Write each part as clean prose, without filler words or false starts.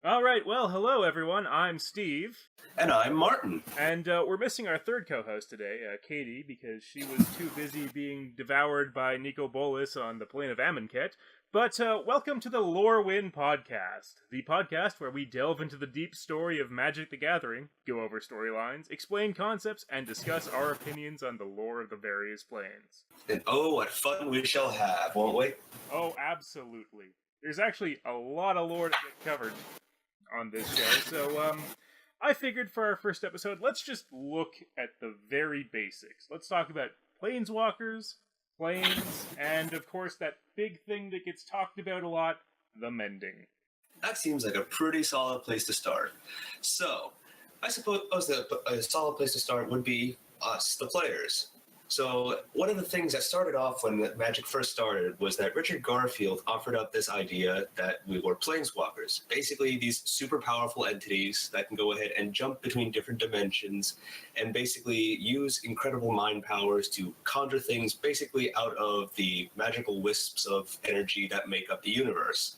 All right, well, hello everyone. I'm Steve, And I'm Martin. and we're missing our third co-host today, Katie, because she was too busy being devoured by Nico Bolas on the plane of Amonkhet. But welcome to the Lorewyn podcast, the podcast where we delve into the deep story of Magic the Gathering, go over storylines, explain concepts, and discuss our opinions on the lore of the various planes. And oh, what fun we shall have, won't we? Oh, absolutely. There's actually a lot of lore to get covered on this show. So, I figured for our first episode, let's just look at the very basics. Let's talk about planeswalkers, planes, and of course that big thing that gets talked about a lot, the mending. That seems like a pretty solid place to start. So, I suppose that a solid place to start would be us, the players. So, one of the things that started off when Magic first started was that Richard Garfield offered up this idea that we were planeswalkers. Basically, these super powerful entities that can go ahead and jump between different dimensions and basically use incredible mind powers to conjure things basically out of the magical wisps of energy that make up the universe.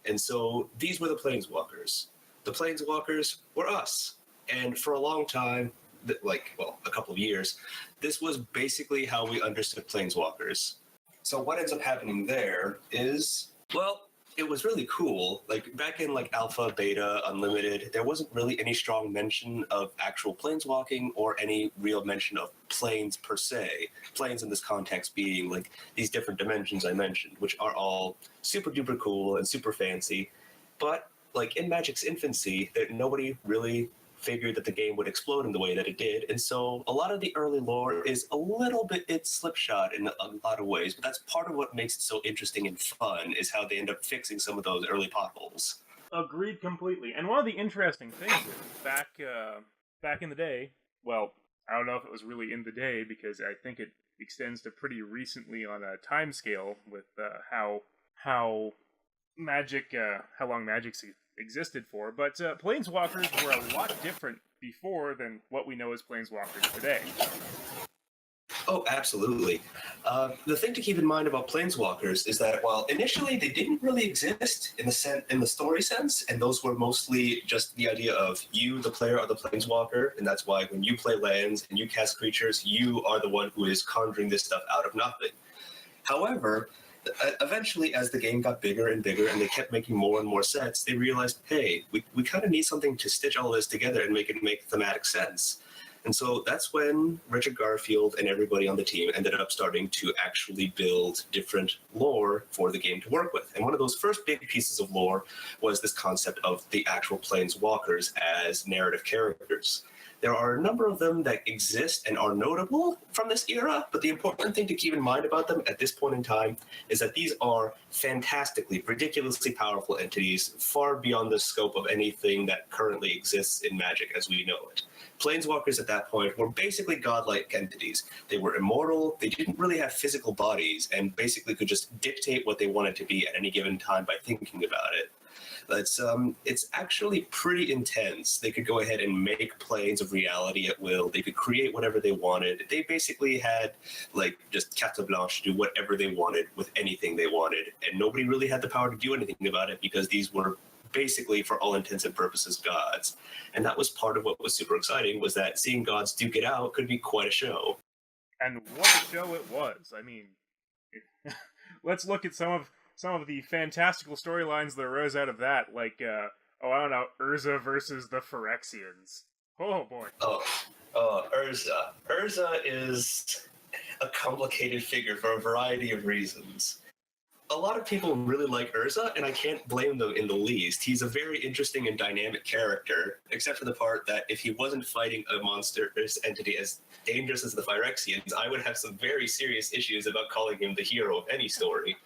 And so these were the planeswalkers. The planeswalkers were us. And for a long time, a couple of years, this was basically how we understood planeswalkers. So what ends up happening there is, well, it was really cool. Like back in alpha, beta, unlimited, there wasn't really any strong mention of actual planeswalking or any real mention of planes per se. Planes in this context being like these different dimensions I mentioned, which are all super duper cool and super fancy. But like in Magic's infancy, that nobody really figured that the game would explode in the way that it did, and so a lot of the early lore is a little bit it's slipshod in a lot of ways, but that's part of what makes it so interesting and fun is how they end up fixing some of those early potholes. Agreed completely. And one of the interesting things is back in the day, well, I don't know if it was really in the day because I think it extends to pretty recently on a time scale with how magic how long magic's existed for, but planeswalkers were a lot different before than what we know as planeswalkers today. Oh, absolutely. The thing to keep in mind about planeswalkers is that while initially they didn't really exist in the story sense, and those were mostly just the idea of you, the player, are the planeswalker, and that's why when you play lands and you cast creatures, you are the one who is conjuring this stuff out of nothing. However, eventually, as the game got bigger and bigger and they kept making more and more sets, they realized, hey, we kind of need something to stitch all this together and make it make thematic sense. And so that's when Richard Garfield and everybody on the team ended up starting to actually build different lore for the game to work with. And one of those first big pieces of lore was this concept of the actual planeswalkers as narrative characters. There are a number of them that exist and are notable from this era, but the important thing to keep in mind about them at this point in time is that these are fantastically, ridiculously powerful entities, far beyond the scope of anything that currently exists in Magic as we know it. Planeswalkers at that point were basically godlike entities. They were immortal, they didn't really have physical bodies, and basically could just dictate what they wanted to be at any given time by thinking about it. It's actually pretty intense. They could go ahead and make planes of reality at will. They could create whatever they wanted. They basically had just carte blanche to do whatever they wanted with anything they wanted, and nobody really had the power to do anything about it because these were basically, for all intents and purposes, gods. And that was part of what was super exciting, was that seeing gods duke it out could be quite a show. And what a show it was. I mean, let's look at some of the fantastical storylines that arose out of that, like, I don't know, Urza versus the Phyrexians. Oh, boy. Urza. Urza is a complicated figure for a variety of reasons. A lot of people really like Urza, and I can't blame them in the least. He's a very interesting and dynamic character, except for the part that if he wasn't fighting a monstrous entity as dangerous as the Phyrexians, I would have some very serious issues about calling him the hero of any story.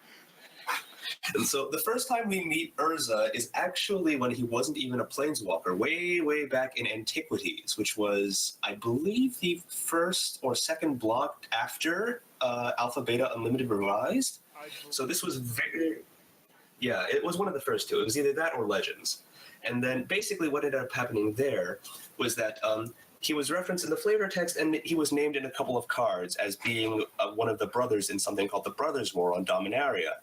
And so the first time we meet Urza is actually when he wasn't even a planeswalker, way, way back in Antiquities, which was, I believe, the first or second block after Alpha Beta Unlimited Revised. So this was it was one of the first two. It was either that or Legends. And then basically what ended up happening there was that he was referenced in the flavor text, and he was named in a couple of cards as being one of the brothers in something called the Brothers' War on Dominaria.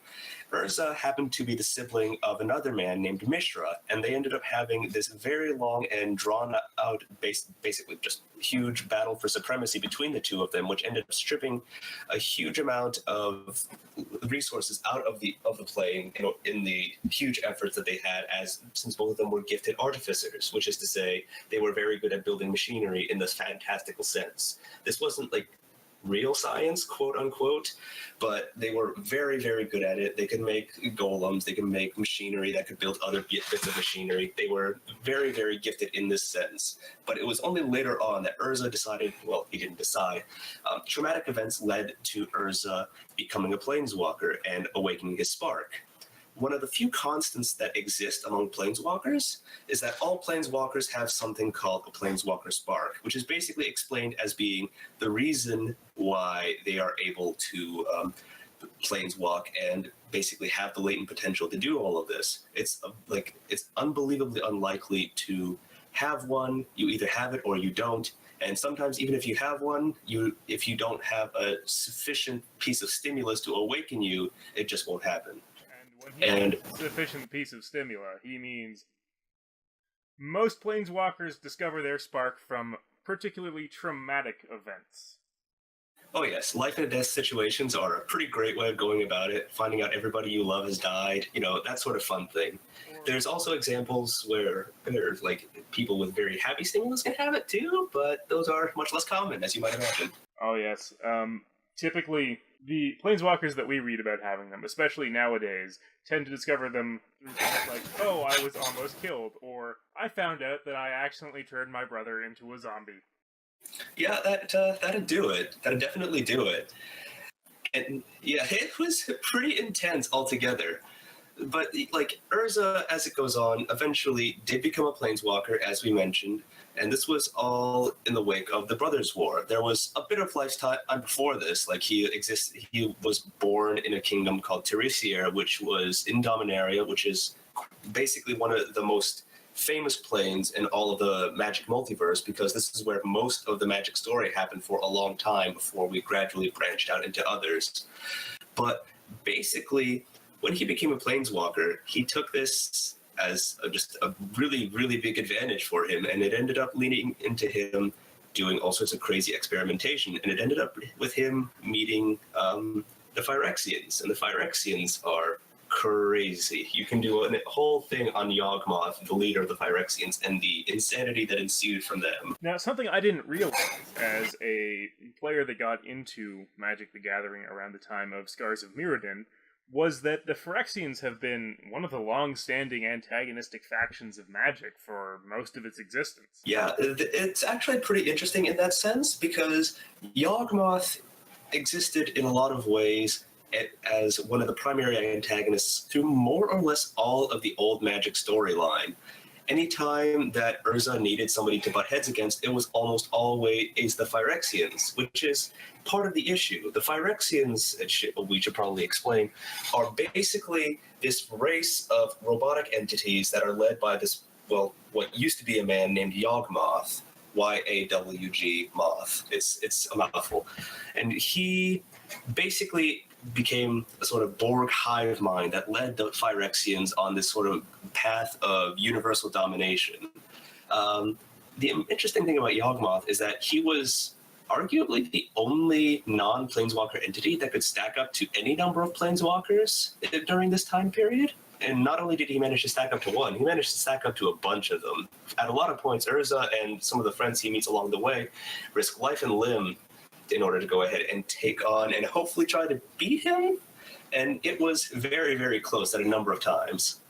Urza happened to be the sibling of another man named Mishra, and they ended up having this very long and drawn out, basically just huge battle for supremacy between the two of them, which ended up stripping a huge amount of resources out of the playing in the huge efforts that they had, as since both of them were gifted artificers, which is to say they were very good at building machinery in this fantastical sense. This wasn't like real science, quote unquote, but they were very, very good at it. They could make golems, they could make machinery that could build other bits of machinery. They were very, very gifted in this sense. But it was only later on that Urza decided, well, he didn't decide. Traumatic events led to Urza becoming a planeswalker and awakening his spark. One of the few constants that exist among planeswalkers is that all planeswalkers have something called a planeswalker spark, which is basically explained as being the reason why they are able to planeswalk and basically have the latent potential to do all of this. It's unbelievably unlikely to have one. You either have it or you don't. And sometimes even if you have one, if you don't have a sufficient piece of stimulus to awaken you, it just won't happen. When he means sufficient piece of stimuli, he means most planeswalkers discover their spark from particularly traumatic events. Oh yes, life and death situations are a pretty great way of going about it, finding out everybody you love has died, that sort of fun thing. There's also examples where there's like people with very happy stimulus can have it too, but those are much less common, as you might imagine. Oh yes. Typically, the planeswalkers that we read about having them, especially nowadays, tend to discover them through things like, oh, I was almost killed, or I found out that I accidentally turned my brother into a zombie. Yeah, that'd do it. That'd definitely do it. And yeah, it was pretty intense altogether. But like Urza, as it goes on, eventually did become a planeswalker, as we mentioned, and this was all in the wake of the Brothers' War. There was a bit of lifetime before this. Like he was born in a kingdom called Teresier, which was in Dominaria, which is basically one of the most famous planes in all of the Magic multiverse, because this is where most of the Magic story happened for a long time before we gradually branched out into others. But basically, when he became a planeswalker, he took this as just a really, really big advantage for him, and it ended up leading into him doing all sorts of crazy experimentation, and it ended up with him meeting the Phyrexians, and the Phyrexians are crazy. You can do a whole thing on Yawgmoth, the leader of the Phyrexians, and the insanity that ensued from them. Now, something I didn't realize as a player that got into Magic the Gathering around the time of Scars of Mirrodin was that the Phyrexians have been one of the long-standing antagonistic factions of Magic for most of its existence. Yeah, it's actually pretty interesting in that sense, because Yawgmoth existed in a lot of ways as one of the primary antagonists through more or less all of the old Magic storyline. Anytime that Urza needed somebody to butt heads against, it was almost always the Phyrexians, which is part of the issue. The Phyrexians, we should probably explain, are basically this race of robotic entities that are led by this, well, what used to be a man named Yawgmoth, Y-A-W-G Moth. It's a mouthful. And he basically became a sort of Borg hive mind that led the Phyrexians on this sort of path of universal domination. The interesting thing about Yawgmoth is that he was arguably the only non-planeswalker entity that could stack up to any number of planeswalkers during this time period. And not only did he manage to stack up to one, he managed to stack up to a bunch of them. At a lot of points, Urza and some of the friends he meets along the way risk life and limb in order to go ahead and take on and hopefully try to beat him. And it was very, very close at a number of times.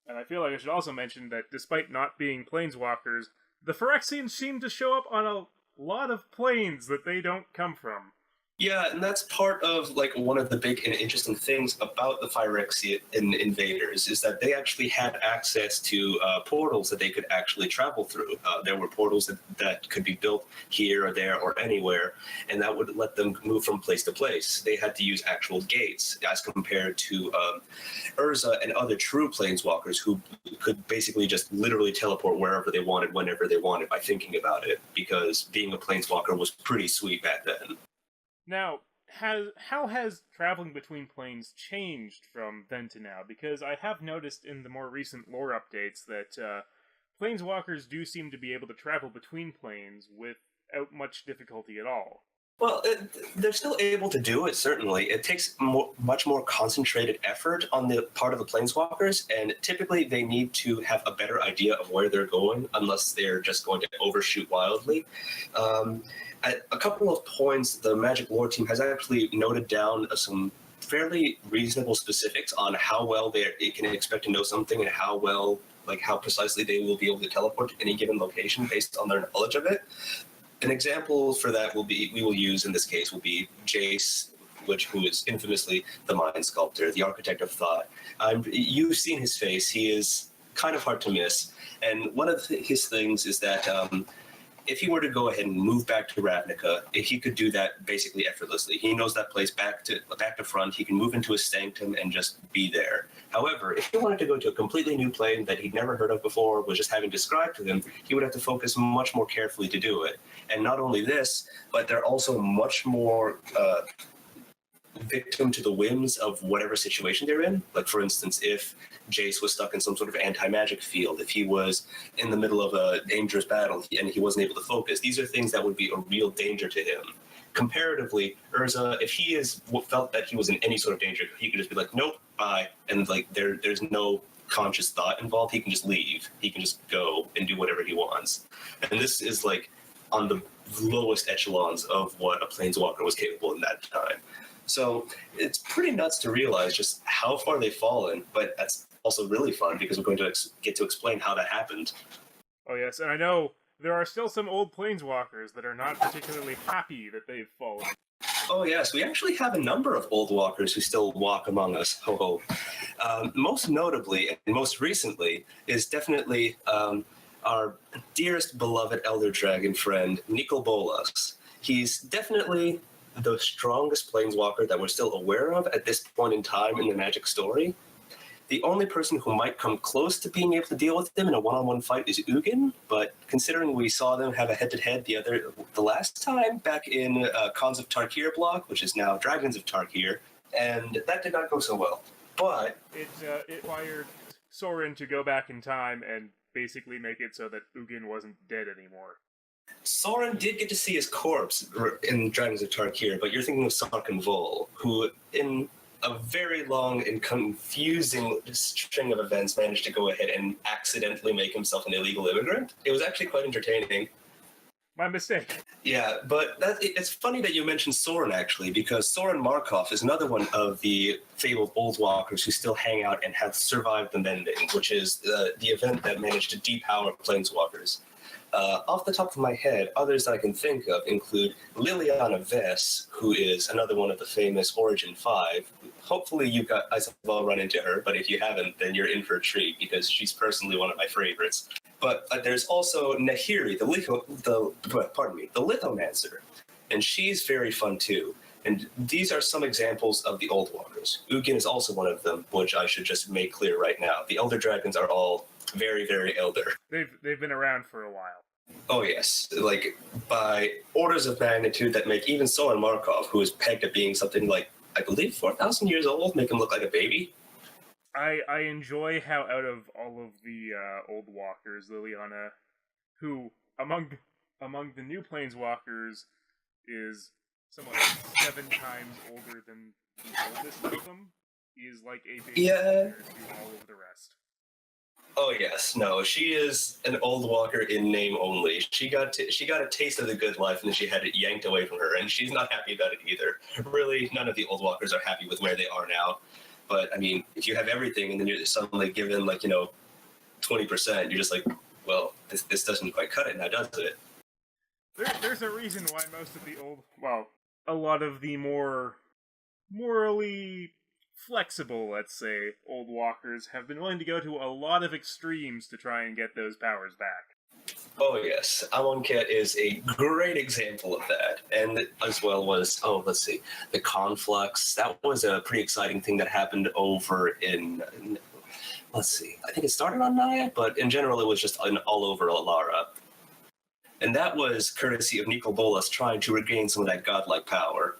And I feel like I should also mention that despite not being planeswalkers, the Phyrexians seem to show up on a lot of planes that they don't come from. Yeah, and that's part of like one of the big and interesting things about the Phyrexian invaders is that they actually had access to portals that they could actually travel through. There were portals that could be built here or there or anywhere, and that would let them move from place to place. They had to use actual gates as compared to Urza and other true planeswalkers who could basically just literally teleport wherever they wanted, whenever they wanted by thinking about it, because being a planeswalker was pretty sweet back then. Now, how has traveling between planes changed from then to now? Because I have noticed in the more recent lore updates that planeswalkers do seem to be able to travel between planes without much difficulty at all. Well, they're still able to do it, certainly. It takes much more concentrated effort on the part of the planeswalkers, and typically they need to have a better idea of where they're going, unless they're just going to overshoot wildly. At a couple of points, the Magic lore team has actually noted down some fairly reasonable specifics on how well it can expect to know something and how well, like how precisely they will be able to teleport to any given location based on their knowledge of it. An example for that we will use in this case will be Jace, who is infamously the Mind Sculptor, the Architect of Thought. You've seen his face. He is kind of hard to miss. And one of his things is that if he were to go ahead and move back to Ravnica, he could do that basically effortlessly. He knows that place back to front. He can move into his sanctum and just be there. However, if he wanted to go to a completely new plane that he'd never heard of before, was just having described to him, he would have to focus much more carefully to do it. And not only this, but they're also much more victim to the whims of whatever situation they're in. Like, for instance, if Jace was stuck in some sort of anti-magic field, if he was in the middle of a dangerous battle and he wasn't able to focus, these are things that would be a real danger to him. Comparatively, Urza, if he felt that he was in any sort of danger, he could just be like, nope, bye. And like there's no conscious thought involved. He can just leave. He can just go and do whatever he wants. And this is like on the lowest echelons of what a planeswalker was capable in that time. So it's pretty nuts to realize just how far they've fallen, but that's also really fun because we're going to get to explain how that happened. Oh yes, and I know there are still some old planeswalkers that are not particularly happy that they've fallen. Oh yes, we actually have a number of old walkers who still walk among us. Ho ho. Most notably and most recently is definitely our dearest beloved Elder Dragon friend, Nicol Bolas. He's definitely the strongest planeswalker that we're still aware of at this point in time in the Magic story. The only person who might come close to being able to deal with them in a one-on-one fight is Ugin, but considering we saw them have a head-to-head the last time back in Khans of Tarkir block, which is now Dragons of Tarkir, and that did not go so well. But it required Sorin to go back in time and basically make it so that Ugin wasn't dead anymore. Sorin did get to see his corpse in Dragons of Tarkir, but you're thinking of Sarkhan Vol, who in a very long and confusing string of events managed to go ahead and accidentally make himself an illegal immigrant. It was actually quite entertaining. My mistake. Yeah, but it's funny that you mentioned Sorin, actually, because Sorin Markov is another one of the fabled old walkers who still hang out and have survived the Mending, which is the event that managed to depower planeswalkers. Off the top of my head, others that I can think of include Liliana Vess, who is another one of the famous Origin 5. Hopefully you guys have all run into her, but if you haven't, then you're in for a treat, because she's personally one of my favorites. But there's also Nahiri, the Lithomancer, and she's very fun too. And these are some examples of the old walkers. Ugin is also one of them, which I should just make clear right now. The Elder Dragons are all very, very elder. They've been around for a while. Oh yes, like by orders of magnitude that make even Sorin Markov, who is pegged at being something like, I believe, 4,000 years old, make him look like a baby. I enjoy how out of all of the old walkers, Liliana, who among the new planeswalkers is somewhat 7 times older than the oldest of them, is like a baby compared to all of the rest. Oh yes, no, she is an old walker in name only. She got a taste of the good life, and then she had it yanked away from her, and she's not happy about it either. Really, none of the old walkers are happy with where they are now. But I mean, if you have everything, and then you're suddenly given 20%, you're just like, well, this doesn't quite cut it now, does it? There's a reason why most of the a lot of the more morally flexible, let's say, old walkers have been willing to go to a lot of extremes to try and get those powers back. Oh yes, Amonkhet is a great example of that, and as well was, the Conflux. That was a pretty exciting thing that happened over in I think it started on Naya, but in general it was just all over Alara. And that was courtesy of Nicol Bolas trying to regain some of that godlike power.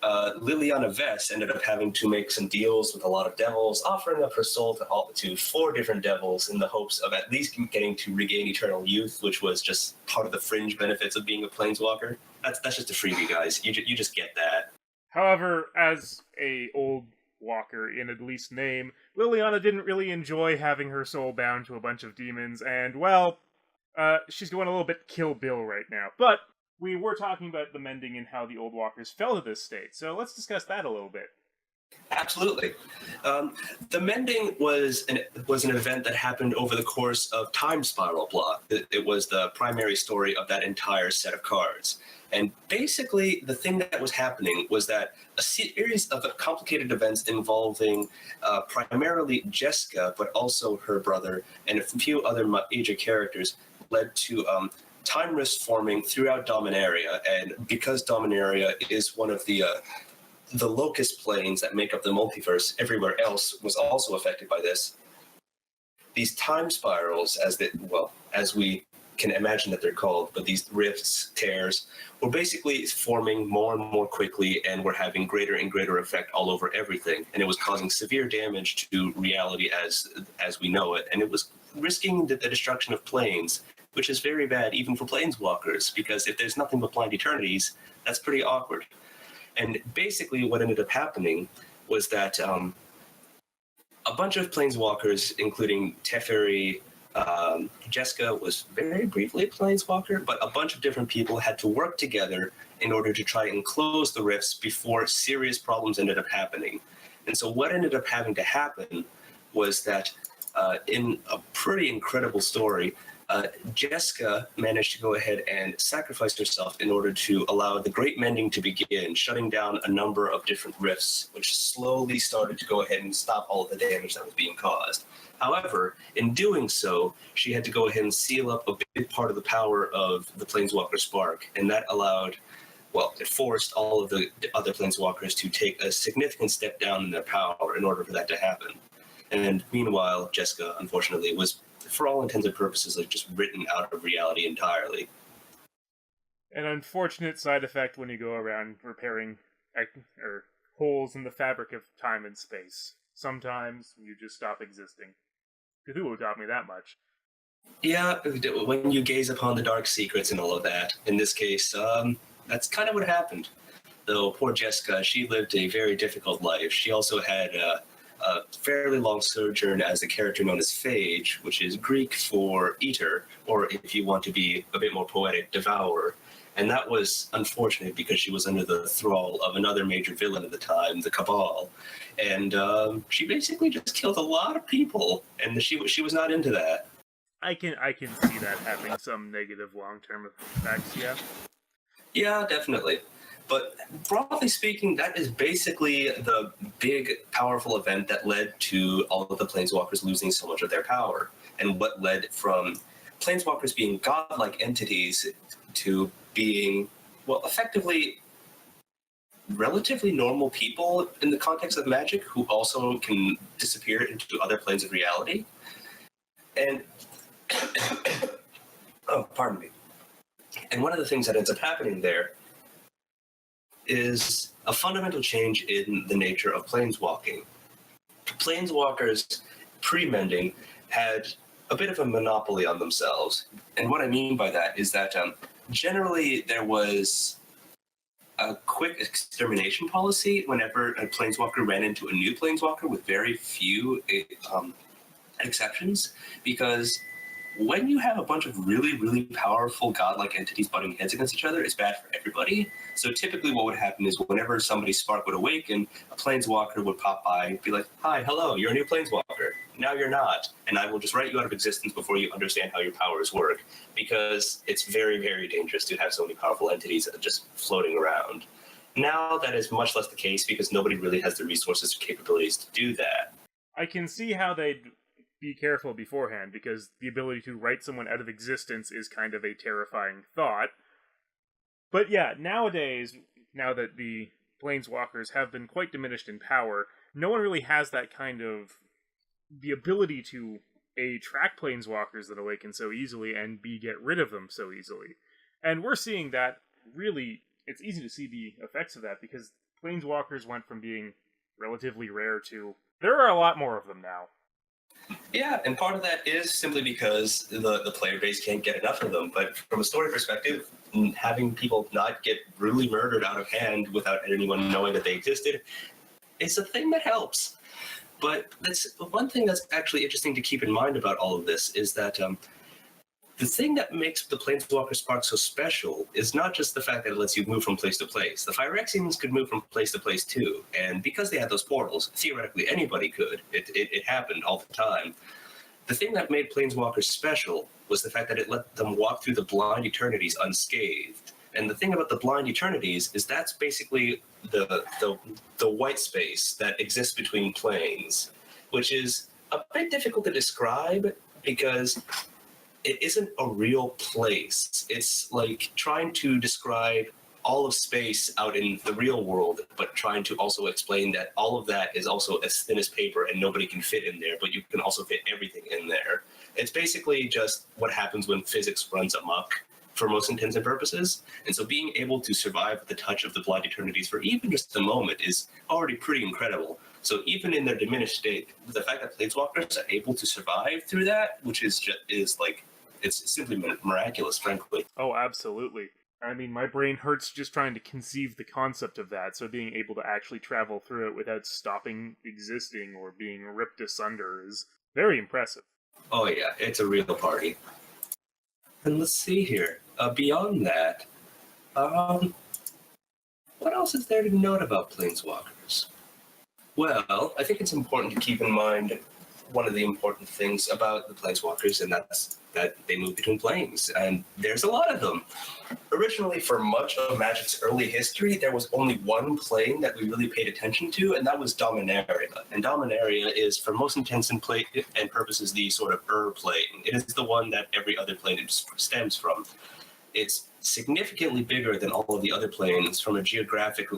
Liliana Vess ended up having to make some deals with a lot of devils, offering up her soul to 4 different devils in the hopes of at least getting to regain eternal youth, which was just part of the fringe benefits of being a planeswalker. That's just a freebie, guys. You just get that. However, as a old walker in at least name, Liliana didn't really enjoy having her soul bound to a bunch of demons, and, well, she's going a little bit Kill Bill right now. But we were talking about the Mending and how the old walkers fell to this state, so let's discuss that a little bit. Absolutely. The Mending was an event that happened over the course of Time Spiral Block. It was the primary story of that entire set of cards. And basically, the thing that was happening was that a series of complicated events involving primarily Jessica, but also her brother, and a few other major characters led to time rifts forming throughout Dominaria. And because Dominaria is one of the locust planes that make up the multiverse, everywhere else was also affected by this. These time spirals, as we can imagine that they're called, but these rifts, tears, were basically forming more and more quickly and were having greater and greater effect all over everything. And it was causing severe damage to reality as we know it. And it was risking the destruction of planes, which is very bad even for planeswalkers, because if there's nothing but blind eternities, that's pretty awkward. And basically what ended up happening was that a bunch of planeswalkers, including Teferi, Jessica was very briefly a planeswalker, but a bunch of different people had to work together in order to try and close the rifts before serious problems ended up happening. And so what ended up having to happen was that in a pretty incredible story, Jessica managed to go ahead and sacrifice herself in order to allow the Great Mending to begin, shutting down a number of different rifts, which slowly started to go ahead and stop all of the damage that was being caused. However, in doing so, she had to go ahead and seal up a big part of the power of the Planeswalker Spark, and that it forced all of the other Planeswalkers to take a significant step down in their power in order for that to happen. And meanwhile, Jessica, unfortunately, was, for all intents and purposes, like just written out of reality entirely. An unfortunate side effect when you go around repairing holes in the fabric of time and space. Sometimes you just stop existing. Cthulhu taught me that much. Yeah, when you gaze upon the dark secrets and all of that. In this case, that's kind of what happened. Though poor Jessica, she lived a very difficult life. She also had a fairly long sojourn as the character known as Phage, which is Greek for eater, or if you want to be a bit more poetic, devourer. And that was unfortunate because she was under the thrall of another major villain at the time, the Cabal. And she basically just killed a lot of people, and she was not into that. I can see that having some negative long-term effects, yeah. Yeah, definitely. But broadly speaking, that is basically the big, powerful event that led to all of the Planeswalkers losing so much of their power, and what led from Planeswalkers being godlike entities to being, well, effectively relatively normal people in the context of magic who also can disappear into other planes of reality. And, oh, pardon me. And one of the things that ends up happening there is a fundamental change in the nature of planeswalking. Planeswalkers, pre-Mending, had a bit of a monopoly on themselves. And what I mean by that is that generally there was a quick extermination policy whenever a planeswalker ran into a new planeswalker, with very few exceptions, because when you have a bunch of really, really powerful godlike entities butting heads against each other, it's bad for everybody. So typically what would happen is whenever somebody's spark would awaken, a planeswalker would pop by and be like, hi, hello, you're a new planeswalker. Now you're not. And I will just write you out of existence before you understand how your powers work, because it's very, very dangerous to have so many powerful entities just floating around. Now that is much less the case because nobody really has the resources or capabilities to do that. I can see how they'd be careful beforehand, because the ability to write someone out of existence is kind of a terrifying thought. But yeah, nowadays, now that the Planeswalkers have been quite diminished in power, no one really has that kind of the ability to A, track Planeswalkers that awaken so easily, and B, get rid of them so easily. And we're seeing that really, it's easy to see the effects of that, because Planeswalkers went from being relatively rare to there are a lot more of them now. Yeah, and part of that is simply because the player base can't get enough of them. But from a story perspective, having people not get brutally murdered out of hand without anyone knowing that they existed is a thing that helps. But that's one thing that's actually interesting to keep in mind about all of this is that the thing that makes the Planeswalker Spark so special is not just the fact that it lets you move from place to place. The Phyrexians could move from place to place too, and because they had those portals, theoretically anybody could. It happened all the time. The thing that made Planeswalkers special was the fact that it let them walk through the blind eternities unscathed. And the thing about the blind eternities is that's basically the white space that exists between planes, which is a bit difficult to describe because it isn't a real place. It's like trying to describe all of space out in the real world, but trying to also explain that all of that is also as thin as paper and nobody can fit in there, but you can also fit everything in there. It's basically just what happens when physics runs amok for most intents and purposes. And so being able to survive the touch of the blind eternities for even just a moment is already pretty incredible. So even in their diminished state, the fact that Planeswalkers are able to survive through that, which is like, it's simply miraculous, frankly. Oh, absolutely. I mean, my brain hurts just trying to conceive the concept of that, so being able to actually travel through it without stopping existing or being ripped asunder is very impressive. Oh yeah, it's a real party. And let's see here. Beyond that, what else is there to note about Planeswalkers? Well, I think it's important to keep in mind one of the important things about the Planeswalkers, and that's that they move between planes, and there's a lot of them. Originally, for much of Magic's early history, there was only one plane that we really paid attention to, and that was Dominaria. And Dominaria is, for most intents and purposes, the sort of plane. It is the one that every other plane stems from. It's significantly bigger than all of the other planes from a geographic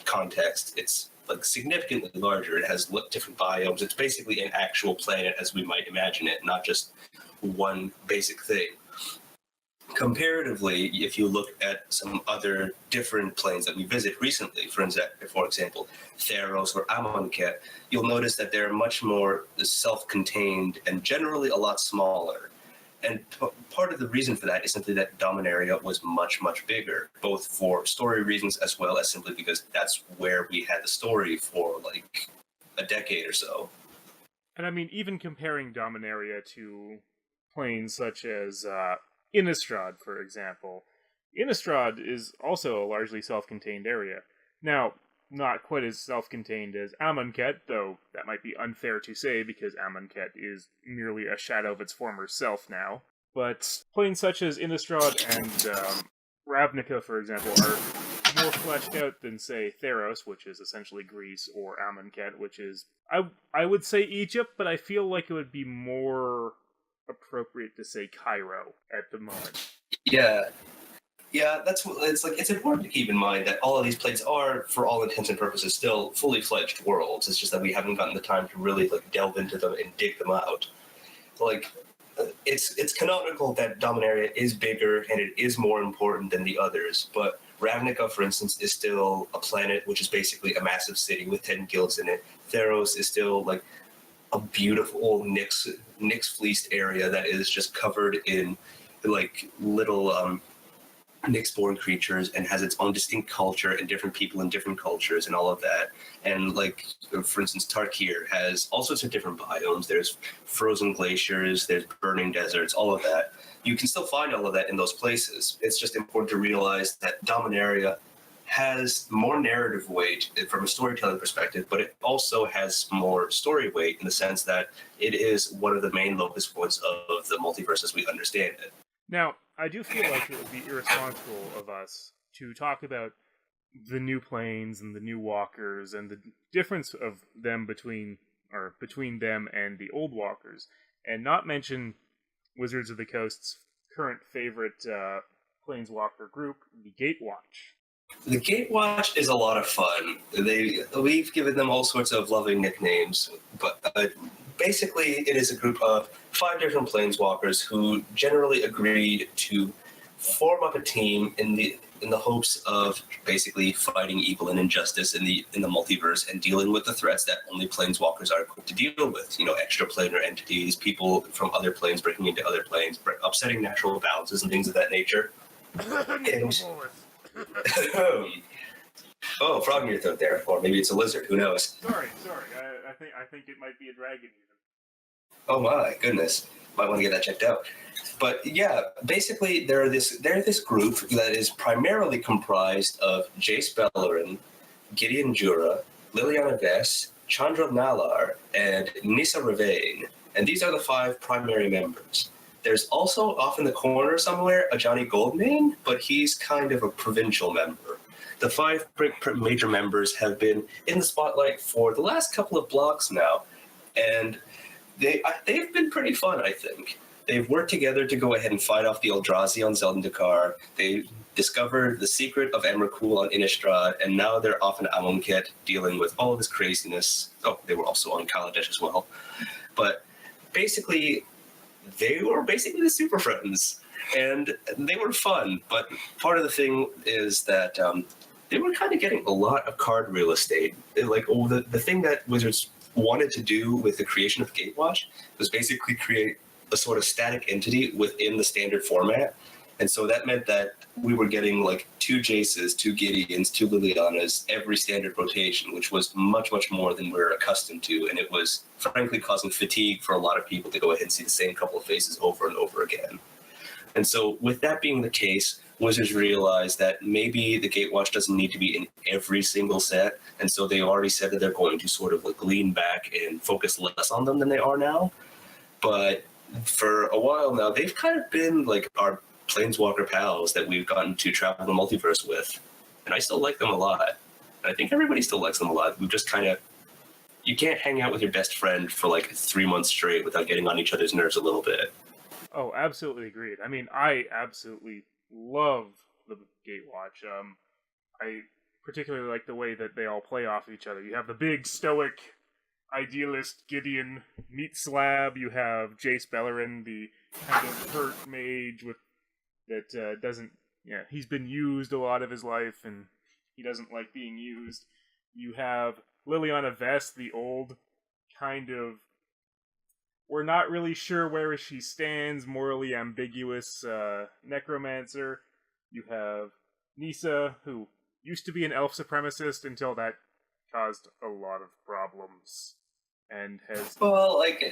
context. It's like significantly larger. It has different biomes. It's basically an actual planet as we might imagine it, not just one basic thing. Comparatively, if you look at some other different planes that we visit recently, for example, Theros or Amonkhet, you'll notice that they're much more self-contained and generally a lot smaller. And part of the reason for that is simply that Dominaria was much, much bigger, both for story reasons as well as simply because that's where we had the story for like a decade or so. And I mean, even comparing Dominaria to planes such as Innistrad, for example, Innistrad is also a largely self-contained area. Now, not quite as self-contained as Amonkhet, though that might be unfair to say because Amonkhet is merely a shadow of its former self now. But planes such as Innistrad and Ravnica, for example, are more fleshed out than, say, Theros, which is essentially Greece, or Amonkhet, which is, I would say Egypt, but I feel like it would be more appropriate to say Cairo at the moment. Yeah, it's important to keep in mind that all of these planes are, for all intents and purposes, still fully fledged worlds. It's just that we haven't gotten the time to really like delve into them and dig them out. Like, it's canonical that Dominaria is bigger and it is more important than the others, but Ravnica, for instance, is still a planet which is basically a massive city with 10 guilds in it. Theros is still like a beautiful Nyx-fleeced area that is just covered in like little Nyx-born creatures and has its own distinct culture and different people in different cultures and all of that. And like, for instance, Tarkir has all sorts of different biomes. There's frozen glaciers, there's burning deserts, all of that. You can still find all of that in those places. It's just important to realize that Dominaria has more narrative weight from a storytelling perspective, but it also has more story weight in the sense that it is one of the main locus points of the multiverse as we understand it. Now, I do feel like it would be irresponsible of us to talk about the new planes and the new walkers and the difference of them between them and the old walkers, and not mention Wizards of the Coast's current favorite planeswalker group, the Gatewatch. The Gatewatch is a lot of fun. We've given them all sorts of loving nicknames, but basically it is a group of 5 different planeswalkers who generally agreed to form up a team in in the hopes of basically fighting evil and injustice in the multiverse and dealing with the threats that only planeswalkers are equipped to deal with. You know, extraplanar entities, people from other planes breaking into other planes, upsetting natural balances and things of that nature. And, oh, frog in your throat there, or maybe it's a lizard. Who knows? Sorry. I think it might be a dragon even. Oh my goodness, might want to get that checked out. But yeah, basically they're this group that is primarily comprised of Jace Bellerin, Gideon Jura, Liliana Vess, Chandra Nalar, and Nissa Ravain. And these are the 5 primary members. There's also off in the corner somewhere a Johnny Goldmane, but he's kind of a provincial member. The 5 major members have been in the spotlight for the last couple of blocks now, and they've been pretty fun, I think. They've worked together to go ahead and fight off the Eldrazi on Zeldin-Dakar. They discovered the secret of Emrakul on Innistrad, and now they're off in Amonkhet dealing with all of this craziness. Oh, they were also on Kaladesh as well. But basically, they were basically the Super Friends, and they were fun. But part of the thing is that they were kind of getting a lot of card real estate. Like, the thing that Wizards wanted to do with the creation of Gatewatch was basically create a sort of static entity within the standard format. And so that meant that we were getting like 2 Jaces, 2 Gideons, 2 Lilianas every standard rotation, which was much, much more than we're accustomed to. And it was frankly causing fatigue for a lot of people to go ahead and see the same couple of faces over and over again. And so with that being the case, Wizards realized that maybe the Gatewatch doesn't need to be in every single set. And so they already said that they're going to sort of like lean back and focus less on them than they are now. But for a while now, they've kind of been like our Planeswalker pals that we've gotten to travel the multiverse with. And I still like them a lot. And I think everybody still likes them a lot. We've just kind of, you can't hang out with your best friend for like 3 months straight without getting on each other's nerves a little bit. Oh, absolutely agreed. I mean, I absolutely love the Gatewatch. I particularly like the way that they all play off each other. You have the big stoic idealist Gideon meat slab. You have Jace Bellerin, the kind of hurt mage that doesn't. Yeah, he's been used a lot of his life, and he doesn't like being used. You have Liliana Vess, the old kind of. We're not really sure where she stands, morally ambiguous necromancer. You have Nissa, who used to be an elf supremacist until that caused a lot of problems. And has... Well, like,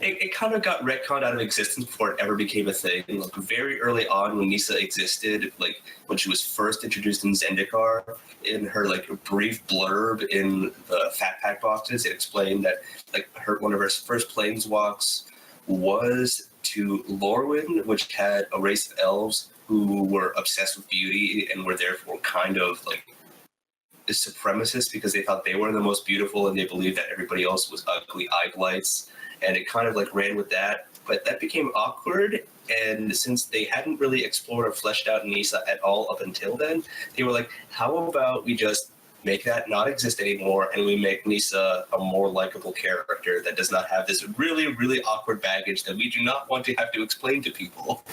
it kind of got retconned out of existence before it ever became a thing. Like, very early on when Nissa existed, like, when she was first introduced in Zendikar, in her, like, brief blurb in the Fat Pack boxes, it explained that, like, one of her first planeswalks was to Lorwyn, which had a race of elves who were obsessed with beauty and were therefore kind of, like, supremacists because they thought they were the most beautiful and they believed that everybody else was ugly eyelights, and it kind of like ran with that. But that became awkward, and since they hadn't really explored or fleshed out Nissa at all up until then, they were like, how about we just make that not exist anymore and we make Nissa a more likable character that does not have this really, really awkward baggage that we do not want to have to explain to people.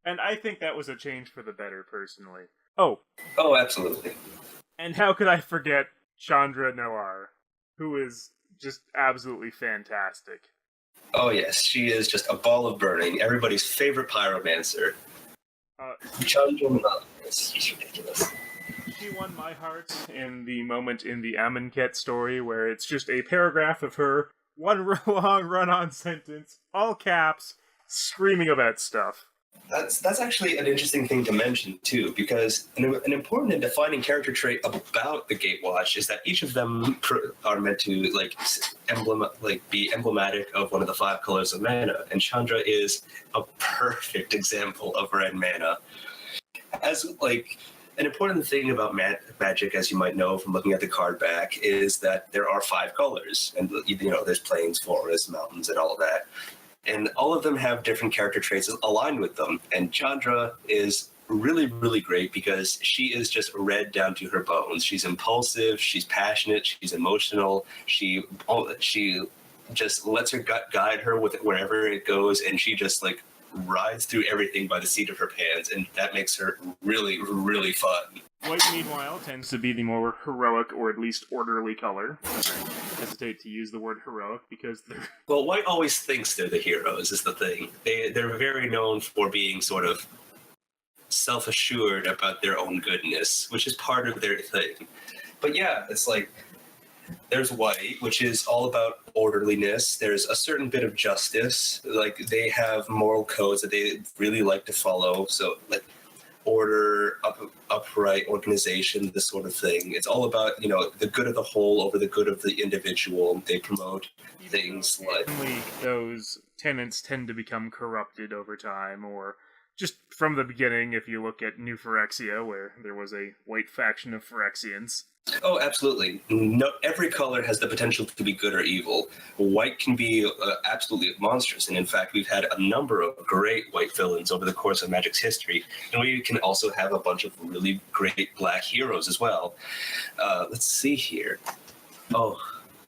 And I think that was a change for the better, personally. Oh, absolutely. And how could I forget Chandra Nalar, who is just absolutely fantastic. Oh yes, she is just a ball of burning. Everybody's favorite pyromancer. Chandra Nalar, she's ridiculous. She won my heart in the moment in the Amonkhet story where it's just a paragraph of her, one long run-on sentence, all caps, screaming about stuff. That's actually an interesting thing to mention too, because an important and defining character trait about the Gatewatch is that each of them are meant to be emblematic of one of the 5 colors of mana, and Chandra is a perfect example of red mana. As like an important thing about Magic, as you might know from looking at the card back, is that there are 5 colors, and there's plains, forests, mountains, and all of that. And all of them have different character traits aligned with them. And Chandra is really, really great because she is just red down to her bones. She's impulsive, she's passionate, she's emotional. She just lets her gut guide her with it wherever it goes, and she just like rides through everything by the seat of her pants, and that makes her really, really fun. White, meanwhile, tends to be the more heroic, or at least orderly color. I hesitate to use the word heroic because they're... Well, White always thinks they're the heroes, is the thing. They're very known for being sort of self-assured about their own goodness, which is part of their thing. But yeah, it's like, there's White, which is all about orderliness. There's a certain bit of justice. Like, they have moral codes that they really like to follow. So, like, order, upright organization, this sort of thing. It's all about, the good of the whole over the good of the individual. They promote things like... Those tenets tend to become corrupted over time, or just from the beginning, if you look at New Phyrexia, where there was a white faction of Phyrexians. Oh, absolutely. No, every color has the potential to be good or evil. White can be absolutely monstrous, and in fact, we've had a number of great white villains over the course of Magic's history, and we can also have a bunch of really great black heroes as well. Let's see here. Oh,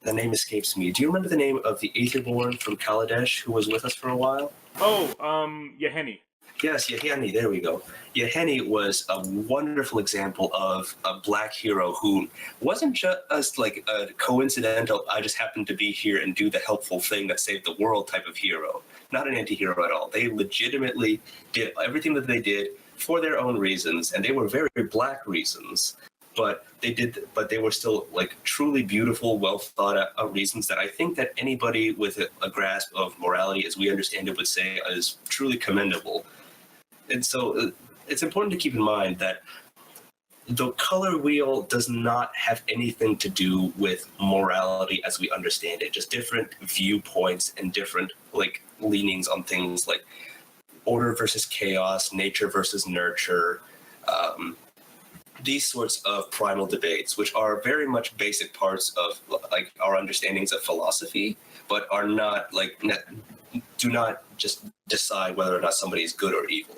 the name escapes me. Do you remember the name of the Aetherborn from Kaladesh who was with us for a while? Oh, Yahenni. Yes, Yahenni, there we go. Yahenni was a wonderful example of a black hero who wasn't just like a coincidental, I just happened to be here and do the helpful thing that saved the world type of hero. Not an anti-hero at all. They legitimately did everything that they did for their own reasons, and they were very black reasons. But they were still like truly beautiful, well thought out reasons that I think that anybody with a grasp of morality as we understand it would say is truly commendable. And so it's important to keep in mind that the color wheel does not have anything to do with morality as we understand it, just different viewpoints and different like leanings on things like order versus chaos, nature versus nurture, these sorts of primal debates, which are very much basic parts of like our understandings of philosophy, but are not like do not just decide whether or not somebody is good or evil.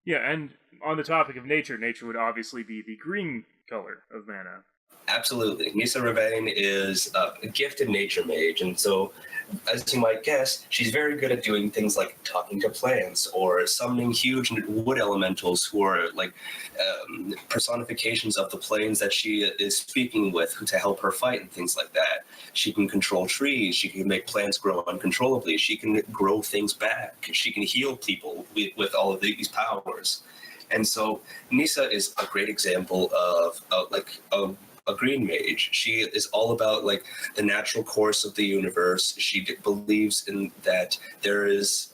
Yeah, and on the topic of nature, nature would obviously be the green color of mana. Absolutely. Nissa Ravane is a gifted nature mage, and so, as you might guess, she's very good at doing things like talking to plants or summoning huge wood elementals who are like personifications of the planes that she is speaking with to help her fight and things like that. She can control trees. She can make plants grow uncontrollably. She can grow things back. She can heal people with all of these powers. And so Nissa is a great example of a green mage. She is all about like the natural course of the universe. She believes in that there is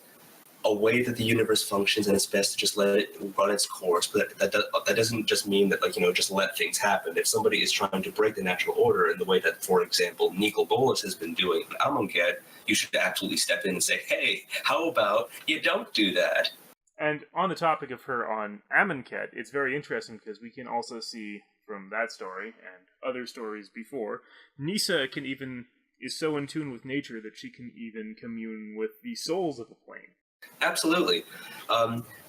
a way that the universe functions, and it's best to just let it run its course. But that doesn't just mean that just let things happen. If somebody is trying to break the natural order in the way that, for example, Nicol Bolas has been doing in Amonkhet, you should absolutely step in and say, "Hey, how about you don't do that?" And on the topic of her on Amonkhet, it's very interesting because we can also see from that story and other stories before, Nissa is so in tune with nature that she can even commune with the souls of the plane. Absolutely.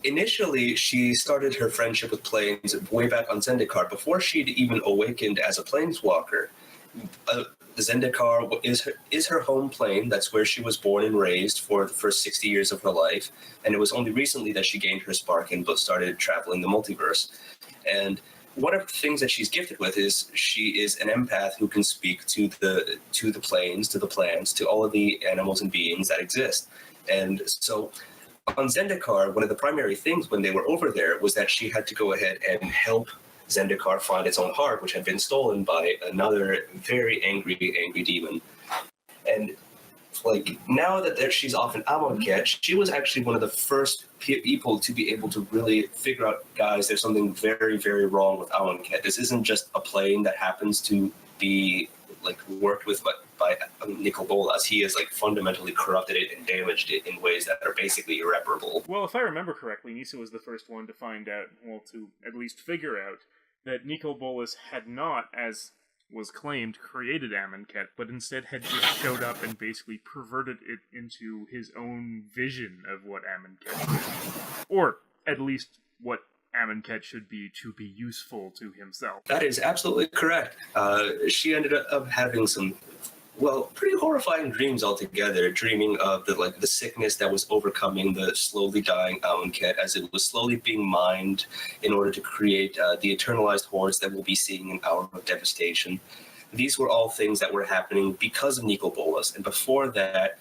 Initially, she started her friendship with planes way back on Zendikar before she'd even awakened as a planeswalker. Zendikar is her home plane. That's where she was born and raised for the first 60 years of her life. And it was only recently that she gained her spark and started traveling the multiverse. And one of the things that she's gifted with is she is an empath who can speak to the planes, to the plants, to all of the animals and beings that exist. And so on Zendikar, one of the primary things when they were over there was that she had to go ahead and help Zendikar find its own heart, which had been stolen by another very angry demon. And like now that she's off in Amonkhet, she was actually one of the first people to be able to really figure out, guys, there's something very, very wrong with Amonkhet. This isn't just a plane that happens to be like worked with by Nicol Bolas. He has like fundamentally corrupted it and damaged it in ways that are basically irreparable. Well, if I remember correctly, Nissa was the first one to find out, to at least figure out, that Nicol Bolas had not, as was claimed, created Amonkhet, but instead had just showed up and basically perverted it into his own vision of what Amonkhet is. Or, at least, what Amonkhet should be to be useful to himself. That is absolutely correct. She ended up having some well, pretty horrifying dreams altogether. Dreaming of the sickness that was overcoming the slowly dying Amonkhet as it was slowly being mined in order to create the eternalized hordes that we'll be seeing in Hour of Devastation. These were all things that were happening because of Nicol Bolas, and before that,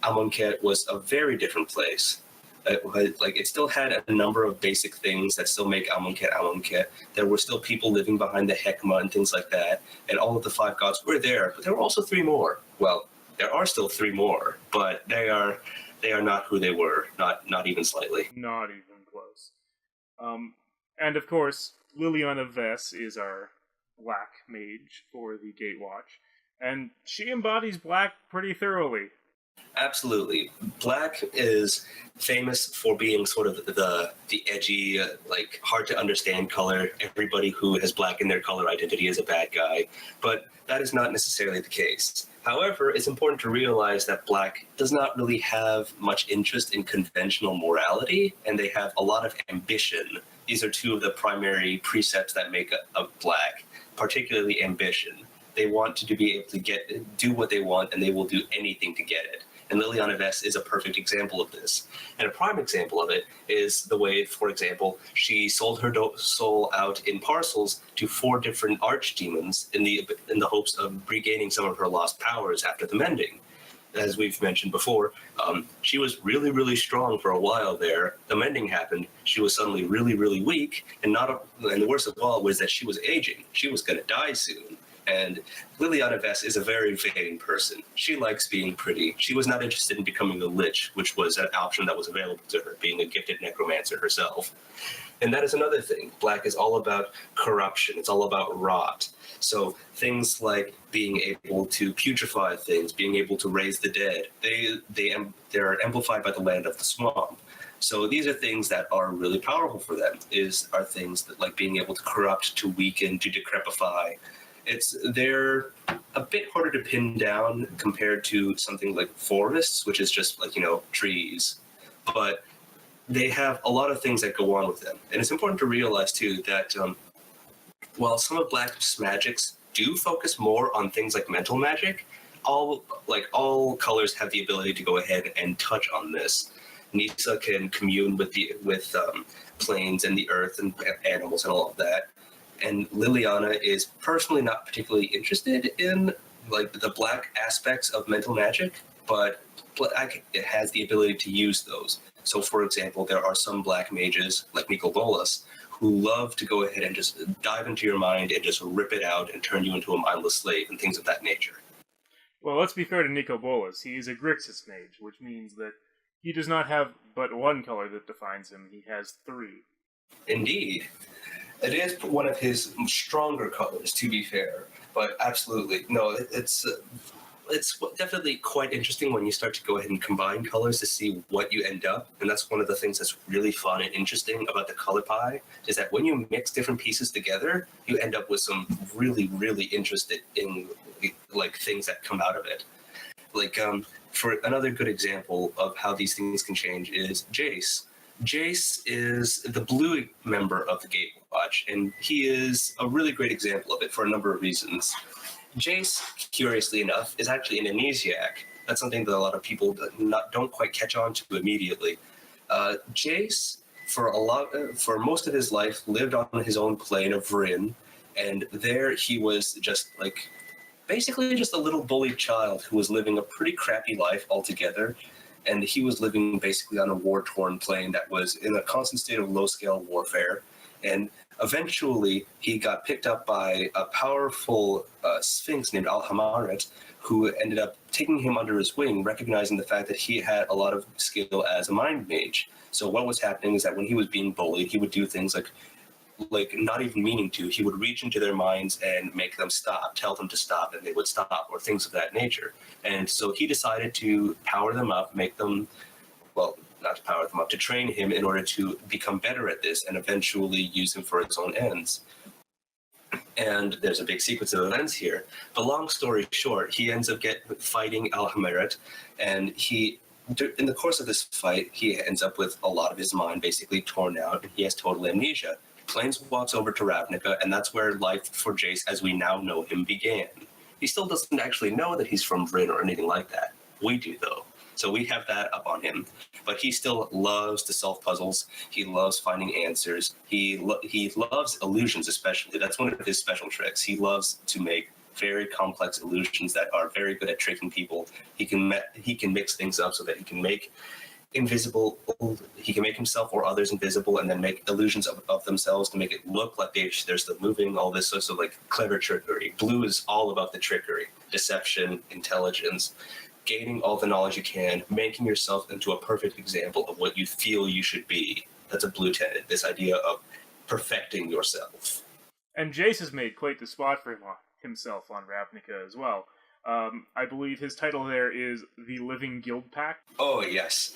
Amonkhet was a very different place. It still had a number of basic things that still make Amonkhet Amonkhet. There were still people living behind the Hekma and things like that, and all of the five gods were there. But there were also three more. Well, there are still three more, but they are not who they were, not even slightly. Not even close. And of course, Liliana Vess is our black mage for the Gatewatch, and she embodies black pretty thoroughly. Absolutely. Black is famous for being sort of the edgy, hard to understand color. Everybody who has black in their color identity is a bad guy, but that is not necessarily the case. However, it's important to realize that black does not really have much interest in conventional morality, and they have a lot of ambition. These are two of the primary precepts that make up black, particularly ambition. They want to be able to do what they want, and they will do anything to get it. And Liliana Vess is a perfect example of this. And a prime example of it is the way, for example, she sold her soul out in parcels to 4 different archdemons in the hopes of regaining some of her lost powers after the Mending. As we've mentioned before, she was really, really strong for a while there. The Mending happened. She was suddenly really, really weak. And the worst of all was that she was aging. She was going to die soon. And Liliana Vess is a very vain person. She likes being pretty. She was not interested in becoming a lich, which was an option that was available to her, being a gifted necromancer herself. And that is another thing. Black is all about corruption. It's all about rot. So things like being able to putrefy things, being able to raise the dead, they're amplified by the land of the swamp. So these are things that are really powerful for them. Are things that like being able to corrupt, to weaken, to decrepify. They're a bit harder to pin down compared to something like forests, which is just trees. But they have a lot of things that go on with them. And it's important to realize too that while some of Black's magics do focus more on things like mental magic, all colors have the ability to go ahead and touch on this. Nisa can commune with planes and the earth and animals and all of that. And Liliana is personally not particularly interested in the black aspects of mental magic, but it has the ability to use those. So, for example, there are some black mages like Nicol Bolas who love to go ahead and just dive into your mind and just rip it out and turn you into a mindless slave and things of that nature. Well, let's be fair to Nicol Bolas. He is a Grixis mage, which means that he does not have but one color that defines him. He has 3. Indeed. It is one of his stronger colors, to be fair, but absolutely. No, it's definitely quite interesting when you start to go ahead and combine colors to see what you end up. And that's one of the things that's really fun and interesting about the color pie, is that when you mix different pieces together, you end up with some really, really interesting things that come out of it. For another good example of how these things can change is Jace. Jace is the blue member of the Gatewatch, and he is a really great example of it for a number of reasons. Jace, curiously enough, is actually an amnesiac. That's something that a lot of people don't quite catch on to immediately. Jace, for most of his life, lived on his own plane of Vryn, and there he was basically just a little bullied child who was living a pretty crappy life altogether. And he was living basically on a war-torn plane that was in a constant state of low-scale warfare. And eventually, he got picked up by a powerful sphinx named Alhamaret, who ended up taking him under his wing, recognizing the fact that he had a lot of skill as a mind mage. So what was happening is that when he was being bullied, he would do things like not even meaning to, he would reach into their minds and make them stop, tell them to stop, and they would stop, or things of that nature. And so he decided to power them up, not to power them up, to train him in order to become better at this and eventually use him for his own ends. And there's a big sequence of events here. But long story short, he ends up fighting Alhamaret, and in the course of this fight, he ends up with a lot of his mind basically torn out, and he has total amnesia. Planeswalks over to Ravnica, and that's where life for Jace as we now know him began. He still doesn't actually know that he's from Vryn or anything like that. We do, though. So we have that up on him. But he still loves to solve puzzles. He loves finding answers. He loves illusions, especially. That's one of his special tricks. He loves to make very complex illusions that are very good at tricking people. He can mix things up so that he can make himself or others invisible, and then make illusions of themselves to make it look like they're still moving. All this sorts of like clever trickery. Blue is all about the trickery, deception, intelligence, gaining all the knowledge you can, making yourself into a perfect example of what you feel you should be. That's a blue tenet, this idea of perfecting yourself. And Jace has made quite the spot for himself on Ravnica as well. I believe his title there is the Living Guild Pact. Oh, yes.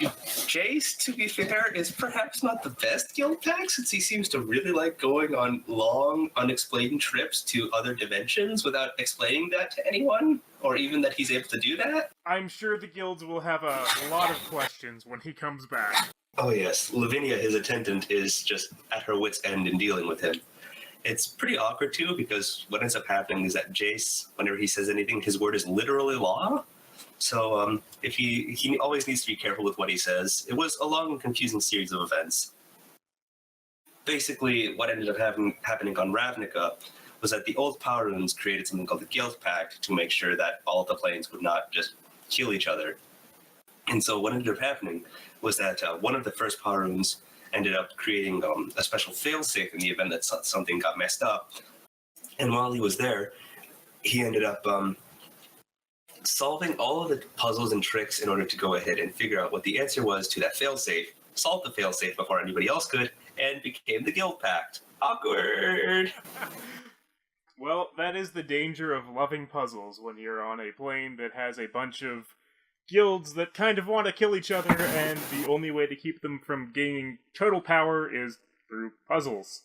Jace, to be fair, is perhaps not the best guild pack, since he seems to really like going on long, unexplained trips to other dimensions without explaining that to anyone, or even that he's able to do that. I'm sure the guilds will have a lot of questions when he comes back. Oh, yes. Lavinia, his attendant, is just at her wit's end in dealing with him. It's pretty awkward, too, because what ends up happening is that Jace, whenever he says anything, his word is literally law. So if he always needs to be careful with what he says. It was a long and confusing series of events. Basically, what ended up happening on Ravnica was that the old Power Runes created something called the Guild Pact to make sure that all of the planes would not just kill each other. And so what ended up happening was that one of the first Power Runes ended up creating a special failsafe in the event that something got messed up. And while he was there, he ended up solving all of the puzzles and tricks in order to go ahead and figure out what the answer was to that failsafe, solve the failsafe before anybody else could, and became the Guild Pact. Awkward! Well, that is the danger of loving puzzles when you're on a plane that has a bunch of guilds that kind of want to kill each other, and the only way to keep them from gaining total power is through puzzles.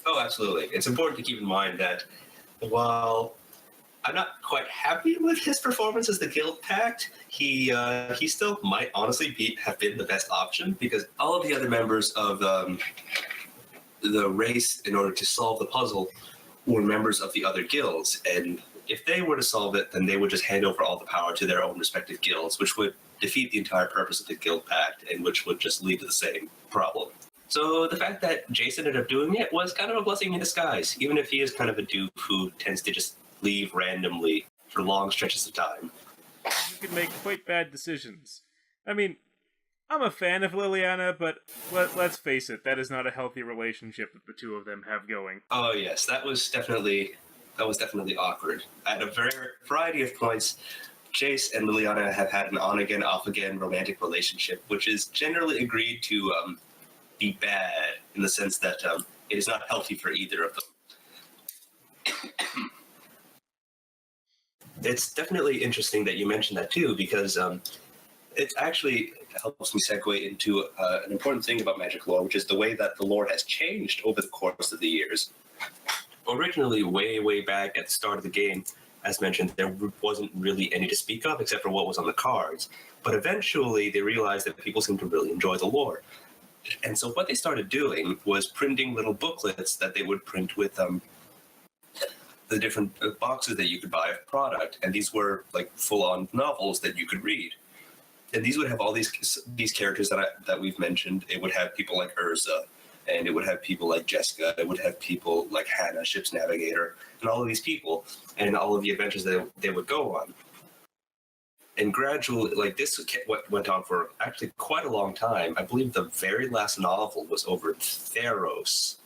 Oh, absolutely. It's important to keep in mind that while I'm not quite happy with his performance as the Guild Pact, he still might honestly have been the best option, because all of the other members of the race, in order to solve the puzzle, were members of the other guilds, and if they were to solve it, then they would just hand over all the power to their own respective guilds, which would defeat the entire purpose of the Guild Pact, and which would just lead to the same problem. So the fact that Jace ended up doing it was kind of a blessing in disguise, even if he is kind of a dude who tends to just leave randomly for long stretches of time. You can make quite bad decisions. I mean, I'm a fan of Liliana, but let's face it, that is not a healthy relationship that the two of them have going. Oh yes, that was definitely awkward. At a variety of points, Jace and Liliana have had an on-again, off-again romantic relationship, which is generally agreed to be bad, in the sense that it is not healthy for either of them. It's definitely interesting that you mentioned that too, because it actually helps me segue into an important thing about Magic lore, which is the way that the lore has changed over the course of the years. Originally, way back at the start of the game, as mentioned, there wasn't really any to speak of except for what was on the cards. But eventually, they realized that people seemed to really enjoy the lore. And so what they started doing was printing little booklets that they would print with the different boxes that you could buy of product. And these were like full-on novels that you could read. And these would have all these characters that we've mentioned. It would have people like Urza, and it would have people like Jessica. It would have people like Hannah, Ship's Navigator, and all of these people, and all of the adventures that they would go on. And gradually, like this went on for actually quite a long time. I believe the very last novel was over in Theros.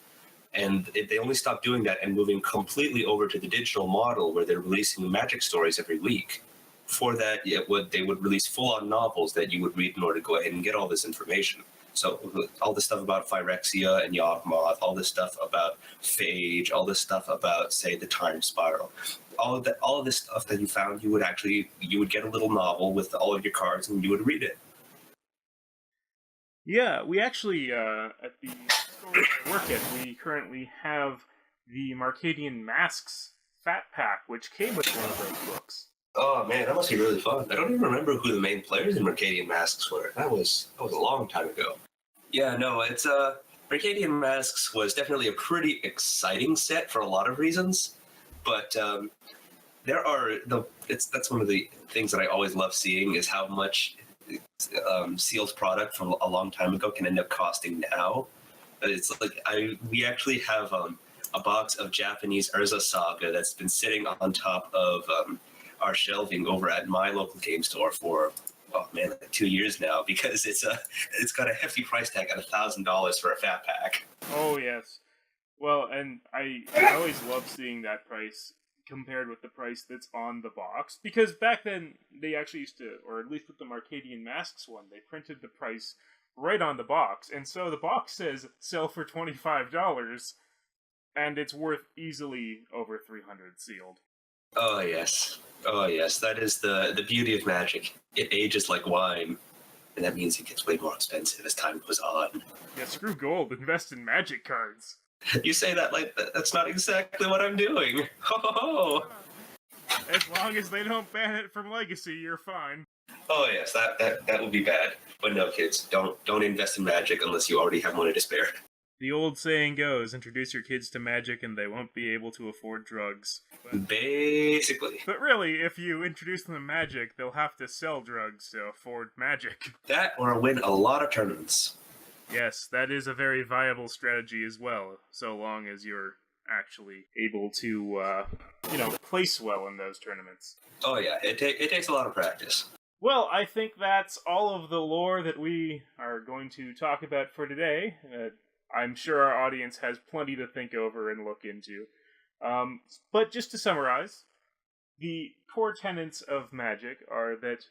And they only stopped doing that and moving completely over to the digital model, where they're releasing Magic stories every week. For that, they would release full-on novels that you would read in order to go ahead and get all this information. So all this stuff about Phyrexia and Yawgmoth, all this stuff about Phage, all this stuff about, say, the Time Spiral. All of this stuff that you found, you would get a little novel with all of your cards and you would read it. Yeah, we actually, at the store that I work at, we currently have the Marcadian Masks Fat Pack, which came with one of those books. Oh man, that must be really fun. I don't even remember who the main players in Mercadian Masks were. That was a long time ago. Yeah, no, it's Mercadian Masks was definitely a pretty exciting set for a lot of reasons. But that's one of the things that I always love seeing is how much sealed product from a long time ago can end up costing now. It's like we actually have a box of Japanese Urza Saga that's been sitting on top of our shelving over at my local game store for like 2 years now, because it's got a hefty price tag at $1,000 for a fat pack. Oh yes. Well, and I always love seeing that price compared with the price that's on the box, because back then they actually used to, or at least with the Marcadian Masks one, they printed the price right on the box, and so the box says sell for $25, and it's worth easily over 300 sealed. Oh yes, that is the beauty of Magic. It ages like wine, and that means it gets way more expensive as time goes on. Yeah, screw gold, invest in Magic cards. You say that like that's not exactly what I'm doing. Ho ho ho! As long as they don't ban it from Legacy, you're fine. Oh yes, that would be bad. But no, kids, don't invest in Magic unless you already have money to spare. The old saying goes, introduce your kids to Magic and they won't be able to afford drugs. Basically. But really, if you introduce them to Magic, they'll have to sell drugs to afford Magic. That or win a lot of tournaments. Yes, that is a very viable strategy as well, so long as you're actually able to, place well in those tournaments. Oh yeah, it takes a lot of practice. Well, I think that's all of the lore that we are going to talk about for today. I'm sure our audience has plenty to think over and look into. But just to summarize, the core tenets of Magic are that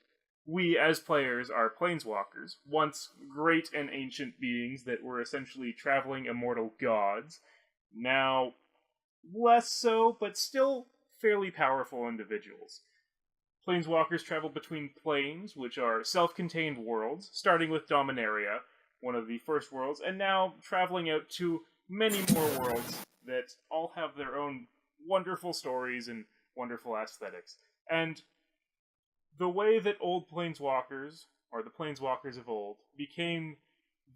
we, as players, are planeswalkers, once great and ancient beings that were essentially traveling immortal gods, now less so, but still fairly powerful individuals. Planeswalkers travel between planes, which are self-contained worlds, starting with Dominaria, one of the first worlds, and now traveling out to many more worlds that all have their own wonderful stories and wonderful aesthetics. And the way that old Planeswalkers, or the Planeswalkers of old, became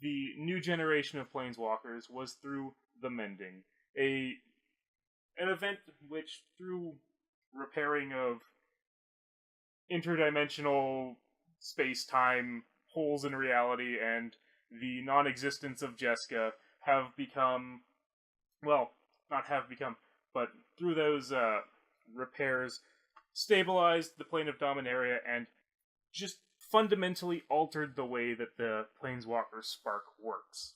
the new generation of Planeswalkers was through the Mending, an event which, through repairing of interdimensional space-time holes in reality and the non-existence of Jeska, have become, well, not have become, but through those repairs, stabilized the plane of Dominaria and just fundamentally altered the way that the Planeswalker Spark works.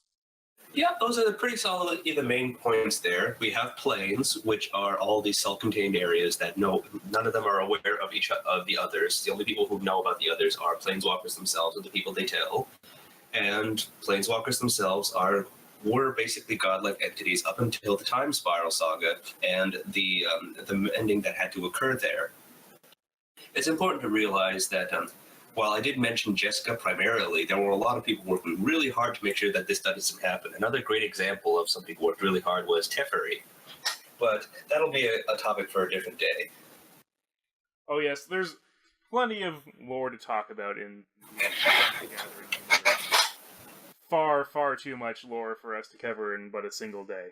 Yeah, those are pretty solidly the main points there. We have planes, which are all these self-contained areas that none of them are aware of each of the others. The only people who know about the others are Planeswalkers themselves and the people they tell. And Planeswalkers themselves were basically godlike entities up until the Time Spiral Saga and the ending that had to occur there. It's important to realize that while I did mention Jeska primarily, there were a lot of people working really hard to make sure that this doesn't happen. Another great example of somebody who worked really hard was Teferi. But that'll be a topic for a different day. Oh yes, there's plenty of lore to talk about in the Gathering. Far, far too much lore for us to cover in but a single day.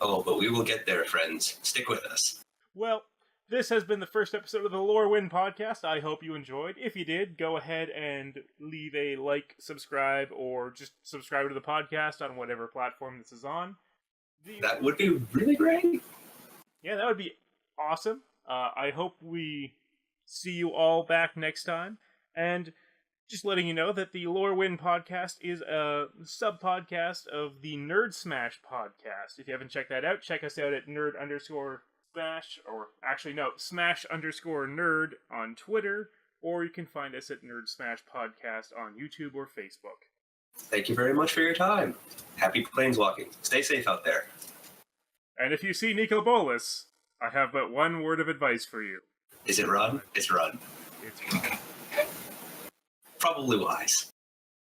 Oh, but we will get there, friends. Stick with us. Well, this has been the first episode of the Lore Win podcast. I hope you enjoyed. If you did, go ahead and leave a like, subscribe, or just subscribe to the podcast on whatever platform this is on. That would be really great. Yeah, that would be awesome. I hope we see you all back next time. And just letting you know that the Lore Win podcast is a sub-podcast of the Nerd Smash podcast. If you haven't checked that out, check us out at Smash_Nerd on Twitter, or you can find us at Nerd Smash Podcast on YouTube or Facebook. Thank you very much for your time. Happy planeswalking. Stay safe out there. And if you see Nico Bolas, I have but one word of advice for you. Is it run? It's run. It's run. Probably wise.